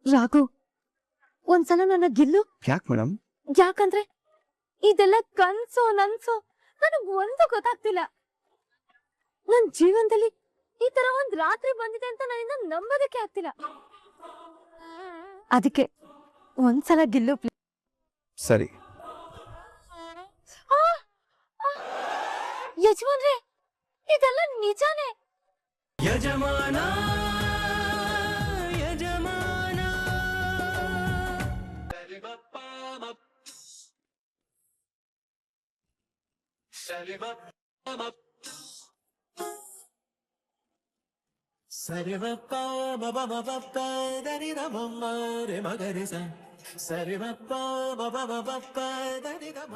ರಾಘು, ಒಂದ್ಸಲ ನನ್ನ ಗಿಲ್ಲು. ಯಾಕೆ ಮೇಡಮ್? ಯಾಕಂದ್ರೆ ಇದೆಲ್ಲ ಕನ್ಸೋ ನನ್ಸೋ ನನಗ್ ಒಂದು ಗೊತ್ತಾಗ್ತಿಲ್ಲ. ನನ್ ಜೀವನದಲ್ಲಿ ಈ ತರ ಒಂದ್ ರಾತ್ರಿ ಬಂದಿದೆ ಅಂತ ನನ್ನಿಂದ ನಂಬೋದಕ್ಕೆ ಆಗ್ತಿಲ್ಲ. ಅದಕ್ಕೆ ಒಂದ್ಸಲ ಗಿಲ್ಲು ಸರಿ. ಯಜಮಾನ್ರೆ, ಇದೆಲ್ಲ ನಿಜಾನೇ? ಯಜಮಾನ ಯಜಮಾನ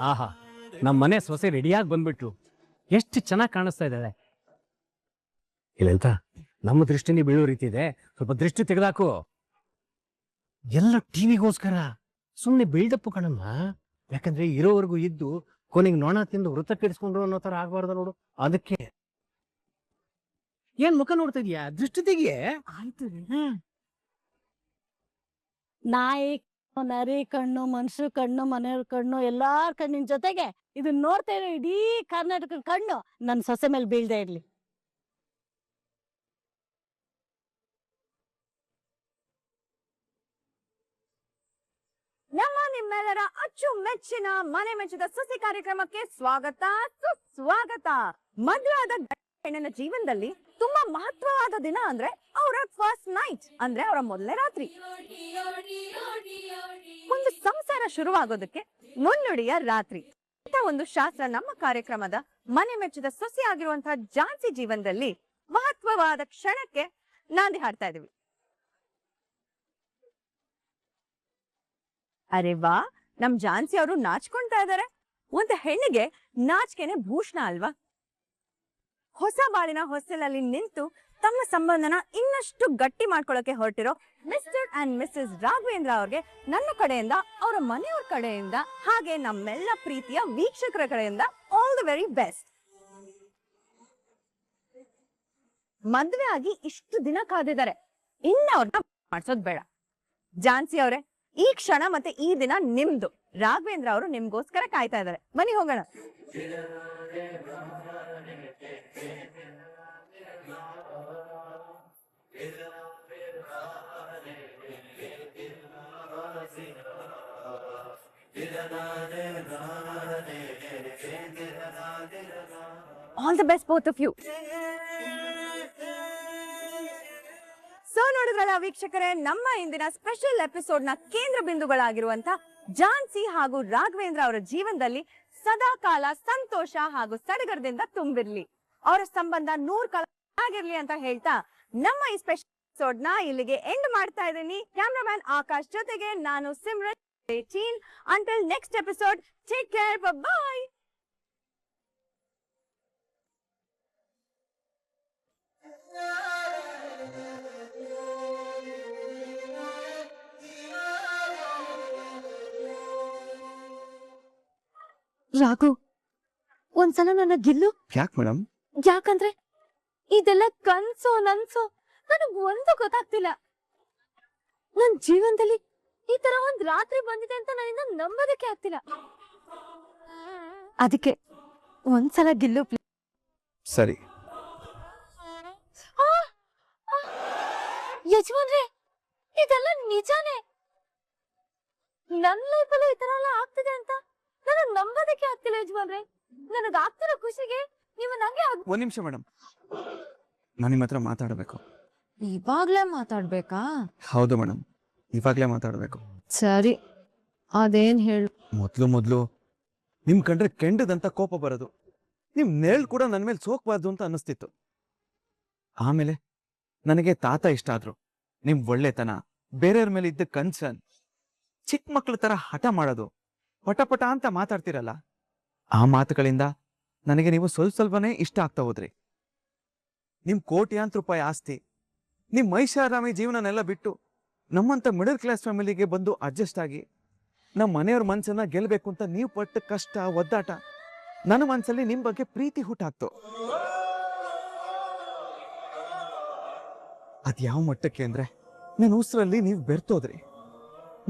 ಆಹಾ, ನಮ್ಮ ಮನೆ ಸೊಸೆ ರೆಡಿಯಾಗಿ ಬಂದ್ಬಿಟ್ಲು. ಎಷ್ಟು ಚೆನ್ನಾಗಿ ಕಾಣಿಸ್ತಾ ಇದ್ದಾಳೆ. ಇಲ್ಲಂತ ನಮ್ಮ ದೃಷ್ಟಿನಿ ಬೀಳೋ ರೀತಿ ಇದೆ. ಸ್ವಲ್ಪ ದೃಷ್ಟಿ ತೆಗೆದಾಕು. ಎಲ್ಲ ಟಿವಿಗೋಸ್ಕರ ಸುಮ್ಮನೆ ಬಿಲ್ಡಪ್ ಕಣಮ್ಮ. ಯಾಕಂದ್ರೆ ಇರೋವರೆಗೂ ಇದ್ದು ಕೊನೆಗೆ ನೊಣ ತಿಂದು ವೃತ್ತ ಕೆಡಿಸ್ಕೊಂಡ್ರು ಅನ್ನೋ ತರ ಆಗ್ಬಾರ್ದು ನೋಡು. ಅದಕ್ಕೆ ಏನ್ ಮುಖ ನೋಡ್ತಾ ಇದೀಯಾ? ದೃಷ್ಟಿ ತೆಗಿಯೇ. ಆಯ್ತು. ನಾಯಿ ನರಿ ಕಣ್ಣು, ಮನುಷ್ಯ ಕಣ್ಣು, ಮನೆಯವ್ರ ಕಣ್ಣು, ಎಲ್ಲಾರ ಕಣ್ಣಿನ ಜೊತೆಗೆ ಇದನ್ನ ನೋಡ್ತಾ ಇರೋ ಇಡೀ ಕರ್ನಾಟಕದ ಕಣ್ಣು ನನ್ ಸೊಸೆ ಮೇಲೆ ಬೀಳ್ದೇ ಇರ್ಲಿ. ನಮ್ಮ ನಿಮ್ಮೆಲ್ಲರ ಅಚ್ಚುಮೆಚ್ಚಿನ ಮನೆ ಮೆಚ್ಚಿದ ಸೊಸೆ ಕಾರ್ಯಕ್ರಮಕ್ಕೆ ಸ್ವಾಗತ, ಸುಸ್ವಾಗತ. ಮದುವೆ ಆದ ಹೆಣ್ಣಿನ ಜೀವನದಲ್ಲಿ ತುಂಬಾ ಮಹತ್ವವಾದ ದಿನ ಅಂದ್ರೆ ಅವರ ಫಸ್ಟ್ ನೈಟ್, ಅಂದ್ರೆ ಅವರ ಮೊದಲನೇ ರಾತ್ರಿ. ಒಂದು ಸಂಸಾರ ಶುರುವಾಗೋದಕ್ಕೆ ಮುನ್ನುಡಿಯ ರಾತ್ರಿ ಇಂಥ ಒಂದು ಶಾಸ್ತ್ರ ನಮ್ಮ ಕಾರ್ಯಕ್ರಮದ ಮನೆ ಮೆಚ್ಚಿದ ಸೊಸೆ ಆಗಿರುವಂತಹ ಝಾನ್ಸಿ ಜೀವನದಲ್ಲಿ ಮಹತ್ವವಾದ ಕ್ಷಣಕ್ಕೆ ನಾಂದಿ ಹಾಡ್ತಾ ಇದೀವಿ. ಅರೆ ವಾ, ನಮ್ ಝಾನ್ಸಿ ಅವರು ನಾಚ್ಕೊಂತಾ ಇದಾರೆ. ಒಂದು ಹೆಣ್ಣಿಗೆ ನಾಚಿಕೆನೆ ಭೂಷಣ ಅಲ್ವಾ? ಹೊಸ ಬಾಳಿನ ಹೊಸಲಲ್ಲಿ ನಿಂತು ತಮ್ಮ ಸಂಬಂಧನ ಇನ್ನಷ್ಟು ಗಟ್ಟಿ ಮಾಡ್ಕೊಳ್ಳೋಕೆ ಹೊರಟಿರೋ ಮಿಸ್ಟರ್ ಅಂಡ್ ಮಿಸಸ್ ರಾಘವೇಂದ್ರ ಅವ್ರಿಗೆ ನನ್ನ ಕಡೆಯಿಂದ, ಅವರ ಮನೆಯವ್ರ ಕಡೆಯಿಂದ, ಹಾಗೆ ನಮ್ಮೆಲ್ಲ ಪ್ರೀತಿಯ ವೀಕ್ಷಕರ ಕಡೆಯಿಂದ ಆಲ್ ದಿ ವೆರಿ ಬೆಸ್ಟ್. ಮದ್ವೆ ಆಗಿ ಇಷ್ಟು ದಿನ ಕಾದಿದ್ದಾರೆ, ಇನ್ನ ಅವ್ರನ್ನ ಮಾಡ್ಸೋದ್ ಬೇಡ. ಝಾನ್ಸಿ ಅವರೇ, ಈ ಕ್ಷಣ ಮತ್ತೆ ಈ ದಿನ ನಿಮ್ದು. ರಾಘವೇಂದ್ರ ಅವರು ನಿಮ್ಗೋಸ್ಕರ ಕಾಯ್ತಾ ಇದ್ದಾರೆ. ಬನ್ನಿ ಹೋಗೋಣ. All the best both of you. So ನೋಡಿದ್ರಲ್ಲ ವೀಕ್ಷಕರೇ, ನಮ್ಮ ಇಂದಿನ ಸ್ಪೆಷಲ್ ಎಪಿಸೋಡ್ ನ ಕೇಂದ್ರ ಬಿಂದುಗಳಾಗಿರುವಂತ ಝಾನ್ಸಿ ಹಾಗೂ ರಾಘವೇಂದ್ರ ಅವರ ಜೀವನದಲ್ಲಿ ಸದಾ ಕಾಲ ಸಂತೋಷ ಹಾಗೂ ಸಡಗರದಿಂದ ತುಂಬಿರ್ಲಿ, ಅವರ ಸಂಬಂಧ 100 ಕಾಲ ಆಗಿರ್ಲಿ ಅಂತ ಹೇಳ್ತಾ ನಮ್ಮ ಈ ಸ್ಪೆಷಲ್ ಎಪಿಸೋಡ್ ನ ಇಲ್ಲಿಗೆ ಎಂಡ್ ಮಾಡ್ತಾ ಇದ್ದೀನಿ. ಕ್ಯಾಮ್ರಾಮನ್ ಆಕಾಶ್ ಜೊತೆಗೆ ನಾನು Simran. Until next episode, take care, bye-bye. Raghu, ಒಂದ್ಸಲ ನನ್ನ ಗಿಲ್ಲು. ಯಾಕೆ ಮೇಡಮ್? ಯಾಕಂದ್ರೆ ಇದೆಲ್ಲ ಕನ್ಸೋ ನನ್ಸೋ ನನಗ್ ಒಂದು ಗೊತ್ತಾಗ್ತಿಲ್ಲ. ನನ್ ಜೀವನದಲ್ಲಿ ಈ ತರ ಒಂದ್ ರಾತ್ರಿ ಬಂದಿದೆ ಅಂತ ನನ್ನಿಂದ ನಂಬೋದಕ್ಕೆ ಆಗ್ತಿಲ್ಲ. ಅದಕ್ಕೆ ಒಂದ್ಸಲ ಗಿಲ್ಲು ಸರಿ. ಯಜಮಾನ್ರೆ, ಇದೆಲ್ಲ ನಿಜಾನೇ? ನನ್ ಲೈಫಲ್ಲೂ ಈ ತರ ಎಲ್ಲ ಆಗ್ತಿದೆ ಅಂತ ನನಗ್ ನಂಬೋದಕ್ಕೆ ಆಗ್ತಿಲ್ಲ ಯಜಮಾನ್ರೆ. ನನಗ್ ಆಗ್ತಿರೋ ಖುಷಿಗೆ ನೀವು ನಂಗೆ. ಒಂದ್ ನಿಮಿಷ ಮೇಡಮ್, ನಾನು ನಿಮ್ಮ ಹತ್ರ ಮಾತಾಡಬೇಕು. ಇವಾಗ್ಲೇ ಮಾತಾಡ್ಬೇಕಾ? ಹೌದು ಮೇಡಮ್, ಇವಾಗ್ಲೇ ಮಾತಾಡಬೇಕು. ಸರಿ, ಅದೇನ್ ಹೇಳು. ಮೊದ್ಲು ನಿಮ್ ಕಂಡ್ರೆ ಕೆಂಡದಂತ ಕೋಪ ಬರೋದು. ನಿಮ್ ನೇಳ್ ಕೂಡ ನನ್ ಮೇಲೆ ಸೋಕ್ಬಾರ್ದು ಅಂತ ಅನ್ನಿಸ್ತಿತ್ತು. ಆಮೇಲೆ ನನಗೆ ತಾತ ಇಷ್ಟ ಆದ್ರು. ನಿಮ್ ಒಳ್ಳೆತನ, ಬೇರೆಯವ್ರ ಮೇಲೆ ಇದ್ದ ಕನ್ಸರ್ನ್, ಚಿಕ್ಕ ಮಕ್ಳ ತರ ಹಠ ಮಾಡೋದು, ಪಟ ಅಂತ ಮಾತಾಡ್ತಿರಲ್ಲ, ಆ ಮಾತುಗಳಿಂದ ನನಗೆ ನೀವು ಸ್ವಲ್ಪನೇ ಇಷ್ಟ ಆಗ್ತಾ ಹೋದ್ರಿ. ನಿಮ್ ಕೋಟ್ಯಾಂತರ ರೂಪಾಯಿ ಆಸ್ತಿ, ನಿಮ್ ಐಷಾರಾಮಿ ಜೀವನನೆಲ್ಲ ಬಿಟ್ಟು ನಮ್ಮಂತ ಮಿಡಲ್ ಕ್ಲಾಸ್ ಫ್ಯಾಮಿಲಿಗೆ ಬಂದು ಅಡ್ಜಸ್ಟ್ ಆಗಿ ನಮ್ಮ ಮನೆಯವ್ರ ಮನ್ಸನ್ನ ಗೆಲ್ಬೇಕು ಅಂತ ನೀವು ಪಟ್ಟ ಕಷ್ಟ, ಒದ್ದಾಟ ನನ್ನ ಮನ್ಸಲ್ಲಿ ನಿಮ್ ಬಗ್ಗೆ ಪ್ರೀತಿ ಹುಟ್ಟಾಕ್ತು. ಅದ್ಯಾವ ಮಟ್ಟಕ್ಕೆ ಅಂದ್ರೆ ನನ್ನ ಉಸಿರಲ್ಲಿ ನೀವು ಬೆರ್ತೋದ್ರಿ.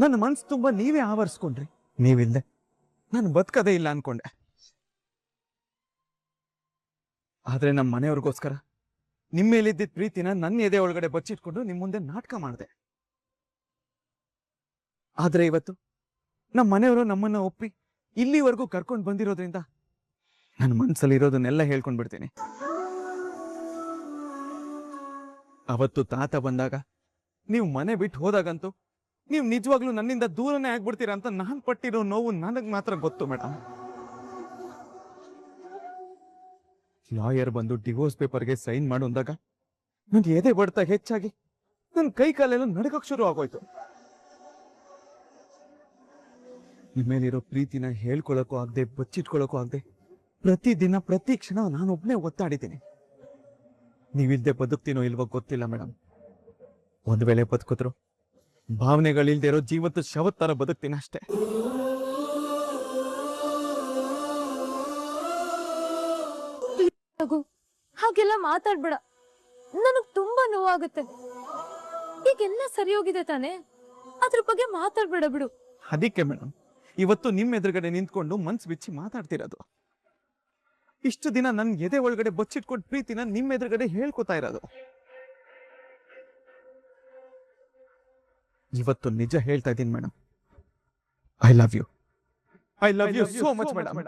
ನನ್ನ ಮನ್ಸು ತುಂಬ ನೀವೇ ಆವರಿಸ್ಕೊಂಡ್ರಿ. ನೀವಿಲ್ದೆ ನಾನು ಬದುಕದೇ ಇಲ್ಲ ಅನ್ಕೊಂಡೆ. ಆದ್ರೆ ನಮ್ಮ ಮನೆಯವ್ರಿಗೋಸ್ಕರ ನಿಮ್ಮ ಮೇಲಿದ್ದಿದ್ದ ಪ್ರೀತಿನ ನನ್ನ ಎದೆ ಒಳಗಡೆ ಬಚ್ಚಿಟ್ಕೊಂಡು ನಿಮ್ಮ ಮುಂದೆ ನಾಟಕ ಮಾಡಿದೆ. ಆದ್ರೆ ಇವತ್ತು ನಮ್ಮ ಮನೆಯವರು ನಮ್ಮನ್ನ ಒಪ್ಪಿ ಇಲ್ಲಿವರೆಗೂ ಕರ್ಕೊಂಡು ಬಂದಿರೋದ್ರಿಂದ ನನ್ನ ಮನ್ಸಲ್ಲಿ ಇರೋದನ್ನೆಲ್ಲ ಹೇಳ್ಕೊಂಡ್ ಬಿಡ್ತೀನಿ. ಅವತ್ತು ತಾತ ಬಂದಾಗ ನೀವು ಮನೆ ಬಿಟ್ಟು ಹೋದಾಗಂತೂ ನೀವು ನಿಜವಾಗ್ಲೂ ನನ್ನಿಂದ ದೂರನೇ ಆಗ್ಬಿಡ್ತೀರಾ ಅಂತ ನಾನ್ ಪಟ್ಟಿರೋ ನೋವು ನನಗ್ ಮಾತ್ರ ಗೊತ್ತು ಮೇಡಮ್. ಲಾಯರ್ ಬಂದು ಡಿವೋರ್ಸ್ ಪೇಪರ್ಗೆ ಸೈನ್ ಮಾಡು ಅಂದಾಗ ನನ್ ಎದೆ ಬಡ್ತಾ ಹೆಚ್ಚಾಗಿ ನನ್ನ ಕೈ ಕಾಲೆಲ್ಲ ನಡಗಕ್ ಶುರು ಆಗೋಯ್ತು. ನಿಮ್ಮೇಲಿರೋ ಪ್ರೀತಿನ ಹೇಳ್ಕೊಳಕ್ಕೂ ಆಗದೆ ಬಚ್ಚಿಟ್ಕೊಳಕ್ಕೂ ಆಗದೆ ಪ್ರತಿದಿನ ಪ್ರತಿ ಕ್ಷಣ ನಾನೊಬ್ನೇ ಒತ್ತಾಡಿದ್ದೀನಿ. ನೀವಿಲ್ದೆ ಬದುಕ್ತೀನೋ ಇಲ್ವೋ ಗೊತ್ತಿಲ್ಲ ಮೇಡಮ್. ಒಂದ್ ವೇಳೆ ಬದುಕಿದ್ರು ಭಾವನೆಗಳಿಲ್ದೇ ಇರೋ ಜೀವದ ಶವದ ತರ ಬದುಕ್ತೀನಿ ಅಷ್ಟೇ. ಹಾಗೆಲ್ಲ ಮಾತಾಡ್ಬೇಡ, ನನಗ್ ತುಂಬಾ ನೋವಾಗುತ್ತೆ. ಈಗೆಲ್ಲ ಸರಿ ಹೋಗಿದೆ ತಾನೆ, ಅದ್ರ ಬಗ್ಗೆ ಮಾತಾಡ್ಬೇಡ ಬಿಡು. ಅದಕ್ಕೆ ಮೇಡಮ್ ಇವತ್ತು ನಿಮ್ ಎದುರುಗಡೆ ನಿಂತ್ಕೊಂಡು ಮನ್ಸು ಬಿಚ್ಚಿ ಮಾತಾಡ್ತಿರೋದು. ಇಷ್ಟು ದಿನ ನನ್ ಎದೆ ಒಳಗಡೆ ಬಚ್ಚಿಟ್ಕೊಂಡು ಪ್ರೀತಿನ ನಿಮ್ ಎದುರುಗಡೆ ಹೇಳ್ಕೊತಾ ಇರೋದು. ಇವತ್ತು ನಿಜ ಹೇಳ್ತಾ ಇದ್ದೀನಿ madam. I love you. I love you so much madam.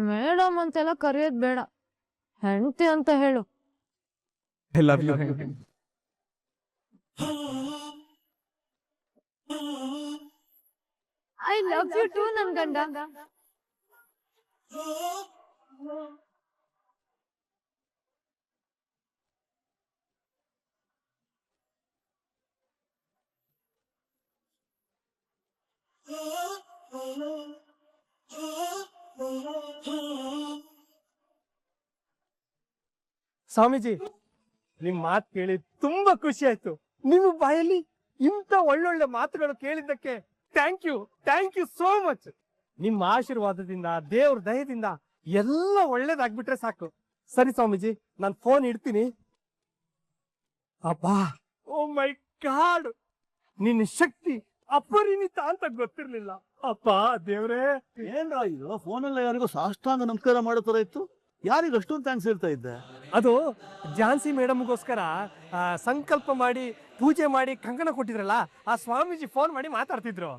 Madam ಅಂತೆಲ್ಲ ಕರೆಯೋದ್ ಬೇಡ, ಹೆಂಡತಿ ಅಂತ ಹೇಳು. I love you. I love you too ನನ್ ಗಂಡ. ಸ್ವಾಮೀಜಿ, ನಿಮ್ ಮಾತು ಕೇಳಿ ತುಂಬಾ ಖುಷಿ ಆಯ್ತು. ನಿಮ್ಮ ಬಾಯಲ್ಲಿ ಇಂಥ ಒಳ್ಳೊಳ್ಳೆ ಮಾತುಗಳು ಕೇಳಿದ್ದಕ್ಕೆ ಥ್ಯಾಂಕ್ ಯು ಸೋ ಮಚ್. ನಿಮ್ಮ ಆಶೀರ್ವಾದದಿಂದ ದೇವ್ರ ದಯದಿಂದ ಎಲ್ಲ ಒಳ್ಳೇದಾಗ್ಬಿಟ್ರೆ ಸಾಕು. ಸರಿ ಸ್ವಾಮೀಜಿ, ನಾನು ಫೋನ್ ಇಡ್ತೀನಿ. ಅಬ್ಬಾ, ಓ ಮೈ ಗಾಡ್, ನಿನ್ನ ಶಕ್ತಿ ಅಪರಿಮಿತ ಅಂತ ಗೊತ್ತಿರ್ಲಿಲ್ಲ. ಅಪ್ಪ ದೇವ್ರೇ. ಏನ್ರ ಇದು ಫೋನಲ್ಲಿ ಯಾರಿಗೂ ಸಾಷ್ಟಾಂಗ ನಮಸ್ಕಾರ ಮಾಡೋ ತರ ಇತ್ತು. ಯಾರಿಗ ಅಷ್ಟೊಂದು ಥ್ಯಾಂಕ್ಸ್ ಹೇಳ್ತಾ ಇದ್ದೆ? ಅದು ಝಾನ್ಸಿ ಮೇಡಮ್ಗೋಸ್ಕರ ಸಂಕಲ್ಪ ಮಾಡಿ ಪೂಜೆ ಮಾಡಿ ಕಂಕಣ ಕೊಟ್ಟಿದ್ರಲ್ಲ, ಆ ಸ್ವಾಮೀಜಿ ಫೋನ್ ಮಾಡಿ ಮಾತಾಡ್ತಿದ್ರು.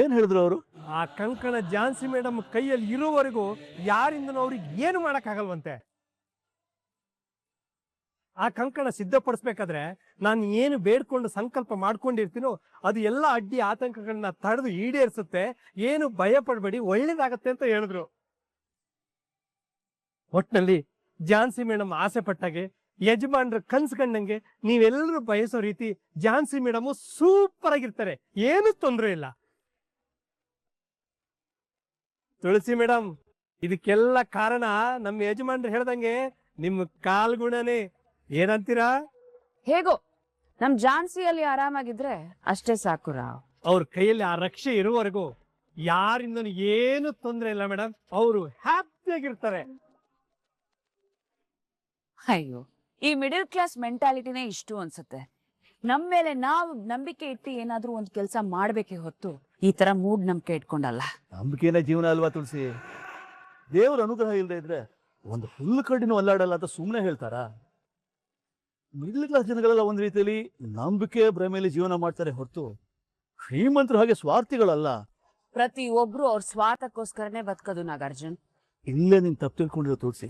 ಏನ್ ಹೇಳಿದ್ರು ಅವರು? ಆ ಕಂಕಣ ಝಾನ್ಸಿ ಮೇಡಮ್ ಕೈಯಲ್ಲಿ ಇರೋವರೆಗೂ ಯಾರಿಂದನೂ ಅವ್ರಿಗೆ ಏನು ಮಾಡಕ್ಕಾಗಲ್ವಂತೆ. ಆ ಕಂಕಣ ಸಿದ್ಧಪಡಿಸ್ಬೇಕಾದ್ರೆ ನಾನು ಏನು ಬೇಡ್ಕೊಂಡು ಸಂಕಲ್ಪ ಮಾಡ್ಕೊಂಡಿರ್ತೀನೋ ಅದು ಎಲ್ಲ ಅಡ್ಡಿ ಆತಂಕಗಳನ್ನ ತಡೆದು ಈಡೇರಿಸುತ್ತೆ. ಏನು ಭಯ ಪಡ್ಬೇಡಿ, ಒಳ್ಳೇದಾಗತ್ತೆ ಅಂತ ಹೇಳಿದ್ರು. ಒಟ್ನಲ್ಲಿ ಝಾನ್ಸಿ ಮೇಡಮ್ ಆಸೆ ಪಟ್ಟಾಗೆ, ಯಜಮಾನ್ರ ಕನ್ಸ್ಕೊಂಡಂಗೆ ನೀವೆಲ್ಲರೂ ಬಯಸೋ ರೀತಿ ಝಾನ್ಸಿ ಮೇಡಮ್ ಸೂಪರ್ ಆಗಿರ್ತಾರೆ. ಏನು ತೊಂದರೆ ಇಲ್ಲ. ತುಳಸಿ ಮೇಡಮ್, ಇದಕ್ಕೆಲ್ಲ ಕಾರಣ ನಮ್ಮ ಯಜಮಾನ್ರು ಹೇಳ್ದಂಗೆ ನಿಮ್ಮ ಕಾಲ್ಗುಣನೇ. ಏನಂತೀರಾ? ಹೇಗೋ ನಮ್ ಝಾನ್ಸಿಯಲ್ಲಿ ಆರಾಮಾಗಿದ್ರೆ ಅಷ್ಟೇ ಸಾಕು ರಾವ್. ಅವ್ರ ಕೈಯಲ್ಲಿ ಆ ರಕ್ಷೆ ಇರುವವರೆಗೂ ಯಾರಿಂದನೂ ಏನು ತೊಂದರೆ ಇಲ್ಲ ಮೇಡಮ್. ಅವರು ಹ್ಯಾಪಿಯಾಗಿರ್ತಾರೆ. ಅಯ್ಯೋ, ಈ ಮಿಡಲ್ ಕ್ಲಾಸ್ ಮೆಂಟಾಲಿಟಿನೇ ಇಷ್ಟು ಅನ್ಸುತ್ತೆ. ನಮ್ ಮೇಲೆ ನಾವು ನಂಬಿಕೆ ಇಟ್ಟು ಏನಾದ್ರೂ ಒಂದು ಕೆಲಸ ಮಾಡ್ಬೇಕೇ ಹೊತ್ತು ಈ ತರ ಮೂಡ್ ನಂಬಿಕೆ ಇಟ್ಕೊಂಡಲ್ಲ. ನಂಬಿಕೆನೇ ಜೀವನ ಅಲ್ವಾ ತುಳಸಿ? ದೇವ್ರ ಅನುಗ್ರಹ ಇಲ್ಲದೆ ಇದ್ರೆ ಒಂದು ಹುಲ್ಲು ಕಡ್ಡಿನೂ ಅಲ್ಲಾಡಲ್ಲ ಅಂತ ಸುಮ್ಮನೆ ಹೇಳ್ತಾರಾ? ಮಿಡ್ಲ್ ಕ್ಲಾಸ್ ಜನಗಳೆಲ್ಲ ಒಂದ್ ರೀತಿಯಲ್ಲಿ ನಂಬಿಕೆ ಭ್ರಮೆಯಲ್ಲಿ ಜೀವನ ಮಾಡ್ತಾರೆ ಹೊರತು ಶ್ರೀಮಂತರು ಹಾಗೆ ಸ್ವಾರ್ಥಿಗಳಲ್ಲ. ಪ್ರತಿ ಒಬ್ರು ಅವ್ರ ಸ್ವಾರ್ಥಕ್ಕೋಸ್ಕರನೇ ಬದುಕೋದು ನಾಗಾರ್ಜುನ್. ಇಲ್ಲೇ ನೀನ್ ತಪ್ಪು ತಿಳ್ಕೊಂಡಿರೋ ತುಳಸಿ.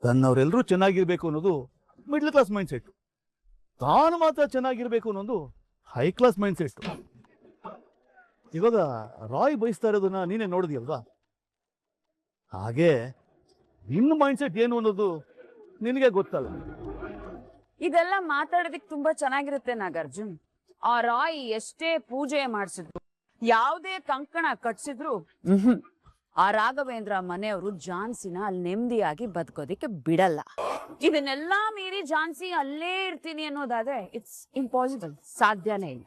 ತನ್ನವರೆಲ್ಲರೂ ಚೆನ್ನಾಗಿರ್ಬೇಕು ಅನ್ನೋದು ಮಿಡ್ಲ್ ಕ್ಲಾಸ್ ಮೈಂಡ್ ಸೆಟ್, ತಾನು ಮಾತ್ರ ಚೆನ್ನಾಗಿರ್ಬೇಕು ಅನ್ನೋದು ಹೈ ಕ್ಲಾಸ್ ಮೈಂಡ್ ಸೆಟ್. ಇವಾಗ ರಾಯ್ ಬಯಸ್ತಾ ಇರೋದನ್ನ ನೀನೇ ನೋಡಿದ್ಯಲ್ವಾ? ಹಾಗೆ ನಿನ್ನ ಮೈಂಡ್ ಸೆಟ್ ಏನು ಅನ್ನೋದು ನಿನಗೆ ಗೊತ್ತಲ್ಲ. ಇದೆಲ್ಲ ಮಾತಾಡೋದಿಕ್ ತುಂಬಾ ಚೆನ್ನಾಗಿರುತ್ತೆ ನಾಗಾರ್ಜುನ್. ಆ ರಾಯ್ ಎಷ್ಟೇ ಪೂಜೆ ಮಾಡಿಸಿದ್ರು, ಯಾವುದೇ ಕಂಕಣ ಕಟ್ಸಿದ್ರು, ಆ ರಾಘವೇಂದ್ರ ಮನೆಯವರು ಝಾನ್ಸಿನ ಅಲ್ಲಿ ನೆಮ್ಮದಿಯಾಗಿ ಬದುಕೋದಿಕ್ಕೆ ಬಿಡಲ್ಲ. ಇದನ್ನೆಲ್ಲಾ ಮೀರಿ ಝಾನ್ಸಿ ಅಲ್ಲೇ ಇರ್ತೀನಿ ಅನ್ನೋದಾದ್ರೆ ಇಟ್ಸ್ ಇಂಪಾಸಿಬಲ್, ಸಾಧ್ಯನೇ ಇಲ್ಲ.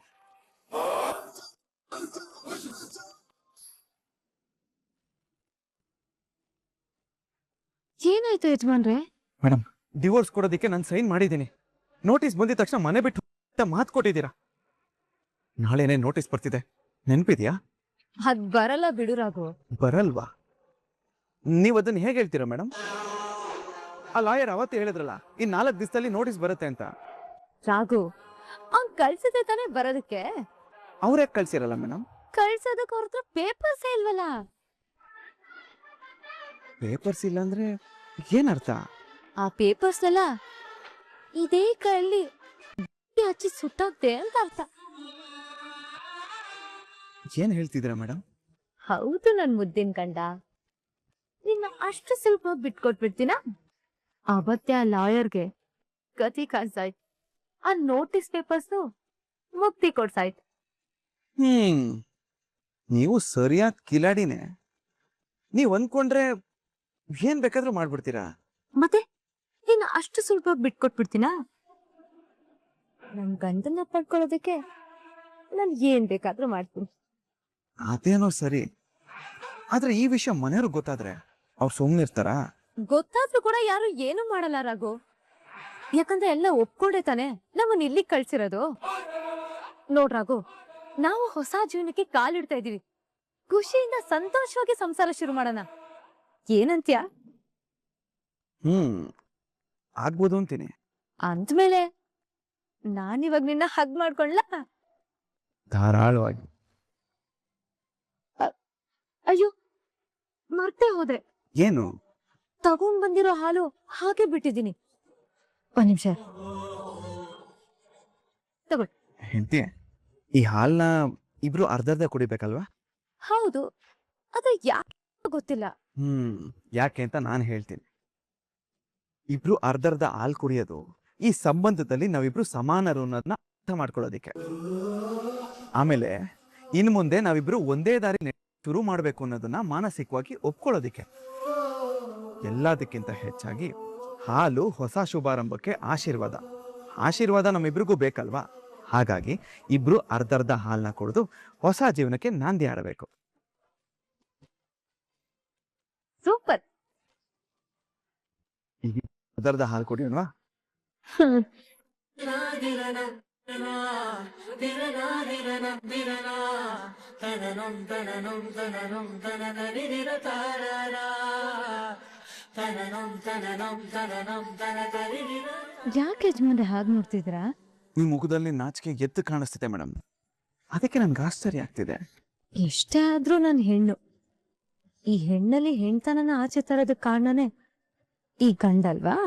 ಏನಾಯ್ತು ಯಜಮಾನ್ರೆ? ಮೇಡಮ್, ಡಿವೋರ್ಸ್ ಕೊಡೋದಕ್ಕೆ ನಾನು ಸೈನ್ ಮಾಡಿದ್ದೀನಿ. ನೋಟಿಸ್ ಬಂದಿದ ತಕ್ಷಣ ಮನೆ ಬಿಟ್ಟು ಅಂತ ಮಾತು ಕೊಟ್ಟಿದ್ದೀರಾ. ನಾಳೆನೇ ನೋಟಿಸ್ ಬರ್ತಿದೆ, ನೆನ್ಪಿದ್ಯಾ? ಅದ್ ಬರಲ್ಲ ಬಿಡು ರಾಘು. ಬರಲ್ವಾ? ನೀವ್ ಅದನ್ನ ಹೇಗೆ ಹೇಳ್ತೀರಾ ಮೇಡಮ್? ಆ ಲಾಯರ್ ಅವತ್ತೇ ಹೇಳಿದ್ರಲ್ಲ, ಈ 4 ದಿವಸದಲ್ಲಿ ನೋಟಿಸ್ ಬರುತ್ತೆ ಅಂತ. ರಾಘು, ಅವ್ನ್ ಕಳ್ಸಿದ್ರೆ ತಾನೇ ಬರೋದಕ್ಕೆ. ಅವ್ರೇ ಕಳ್ಸಿರಲ್ಲ ಮೇಡಮ್. ಕಳ್ಸೋದಕ್ಕೆ ಅವ್ರ ಹತ್ರ ಪೇಪರ್ಸೇ ಇಲ್ವಲ್ಲ. ಪೇಪರ್ಸ್ ಇಲ್ಲ ಅಂದ್ರೆ ಏನರ್ಥ? ಆ ಪೇಪರ್ಸ್ನೆಲ್ಲ ಇದೇ ಕಳ್ಳಿ ಹಚ್ಚಿ ಸುಟ್ಟೋಗ್ತೆ ಅಂತ ಅರ್ಥ. ಏನ್ ಹೇಳ್ತಿದ್ದೀರಾ ಮೇಡಮ್? ಹೌದು ನನ್ ಮುದ್ದಿನ ಕಂಡ, ನಿನ್ನ ಅಷ್ಟು ಸ್ವಲ್ಪ ಬಿಟ್ಕೊಟ್ಬಿಡ್ತೀನ? ಅವತ್ತೇ ಆ ಲಾಯರ್ಗೆ ಗತಿ ಕಾಣಿಸಾಯ್ತು, ಆ ನೋಟಿಸ್ ಪೇಪರ್ಸ್ ಮುಕ್ತಿ ಕೊಡ್ಸಾಯ್ತು. ನೀವು ಸರಿಯಾದ ಕಿಲಾಡಿನೇ. ನೀವ್ ಅಂದ್ಕೊಂಡ್ರೆ ಏನ್ ಬೇಕಾದ್ರೂ ಮಾಡ್ಬಿಡ್ತೀರಾ. ಮತ್ತೆ ನಿನ್ನ ಅಷ್ಟು ಸ್ವಲ್ಪ ಬಿಟ್ಕೊಟ್ಬಿಡ್ತೀನ? ನನ್ ಗಂಡನ್ನ ಪಡ್ಕೊಳ್ಳೋದಕ್ಕೆ ನಾನ್ ಏನ್ ಬೇಕಾದ್ರೂ ಮಾಡ್ತೀನಿ. ಅದೇನೋ ಸರಿ, ಆದ್ರೆ ಈ ವಿಷಯ ಮನೆಯವ್ರಿಗೆ ಗೊತ್ತಾದ್ರೆ ಅವ್ರು ಸುಮ್ನಿರ್ತಾರ? ಗೊತ್ತಾದ್ರೂ ಕೂಡ ಯಾರು ಏನು ಮಾಡಲ್ಲ ರಾಘು, ಯಾಕಂದ್ರೆ ಎಲ್ಲ ಒಪ್ಕೊಂಡೆ ತಾನೆ ನಮ್ಮನ್ನ ಇಲ್ಲಿಗೆ ಕಳ್ಸಿರೋದು. ನೋಡ್ ರಾಘು, ನಾವು ಹೊಸ ಜೀವನಕ್ಕೆ ಕಾಲಿಡ್ತಾ ಇದೀವಿ. ಖುಷಿಯಿಂದ ಸಂತೋಷವಾಗಿ ಸಂಸಾರ ಶುರು ಮಾಡೋಣ, ಏನಂತ್ಯ? ಆಗ್ಬೋದು ಅಂತೀನಿ. ಅಂದ್ಮೇಲೆ ನಾನಿವಾಗ ನಿನ್ನ ಹಗ್ ಮಾಡ್ಕೊಂಡ್ಲ? ಧಾರಾಳವಾಗಿ. ಅಯ್ಯೋ, ಮರ್ತೇ ಹೋದೆ. ಏನು? ತಗೊಂಡ್ ಬಂದಿರೋ ಹಾಲು ಹಾಗೆ ಬಿಟ್ಟಿದ್ದೀನಿ. ಒಂದ್ ನಿಮಿಷ ತಗೊಳ್. ಹೆಂಡತಿ, ಈ ಹಾಲ್ನ ಇಬ್ರು ಅರ್ಧರ್ಧ ಕುಡಿಬೇಕಲ್ವಾ? ಹೌದು, ಆದ್ರೆ ಯಾಕೆ ಗೊತ್ತಿಲ್ಲ. ಯಾಕೆ ಅಂತ ನಾನು ಹೇಳ್ತೀನಿ. ಇಬ್ರು ಅರ್ಧರ್ಧ ಹಾಲ್ ಕುಡಿಯೋದು ಈ ಸಂಬಂಧದಲ್ಲಿ ನಾವಿಬ್ರು ಸಮಾನರು ಅನ್ನೋದನ್ನ ಅರ್ಥ ಮಾಡ್ಕೊಳ್ಳೋದಿಕ್ಕೆ. ಆಮೇಲೆ ಇನ್ ಮುಂದೆ ನಾವಿಬ್ರು ಒಂದೇ ದಾರಿ ಶುರು ಮಾಡ್ಬೇಕು ಅನ್ನೋದನ್ನ ಮಾನಸಿಕವಾಗಿ ಒಪ್ಕೊಳ್ಳೋದಿಕ್ಕೆ. ಎಲ್ಲದಕ್ಕಿಂತ ಹೆಚ್ಚಾಗಿ ಹಾಲು ಹೊಸ ಶುಭಾರಂಭಕ್ಕೆ ಆಶೀರ್ವಾದ. ಆಶೀರ್ವಾದ ನಮ್ಮಿಬ್ರಿಗೂ ಬೇಕಲ್ವಾ? ಹಾಗಾಗಿ ಇಬ್ರು ಅರ್ಧರ್ಧ ಹಾಲ್ನ ಕುಡಿದು ಹೊಸ ಜೀವನಕ್ಕೆ ನಾಂದಿ ಆಡಬೇಕು. ಸೂಪರ್. ಅರ್ಧರ್ಧ ಹಾಲು ಕುಡಿಯೋಣವಾ? ಯಾಕೆ ಯಜಮಾನ್ರೆ ಹಾಗೆ ನೋಡ್ತಿದ್ದೀರಾ? ನಿಮ್ ಮುಖದಲ್ಲಿ ನಾಚಿಕೆ ಎದ್ದು ಕಾಣಿಸ್ತಿದೆ ಮೇಡಮ್, ಅದಕ್ಕೆ ನನ್ಗೆ ಆಶ್ಚರ್ಯ ಆಗ್ತಿದೆ. ಎಷ್ಟೇ ಆದ್ರೂ ನನ್ ಹೆಣ್ಣು. ಈ ಹೆಣ್ಣಲ್ಲಿ ಹೆಣ್ತನನ ಆಚೆ ತರೋದಕ್ಕೆ ಕಾರಣನೇ ಈ ಗಂಡಲ್ವಾ?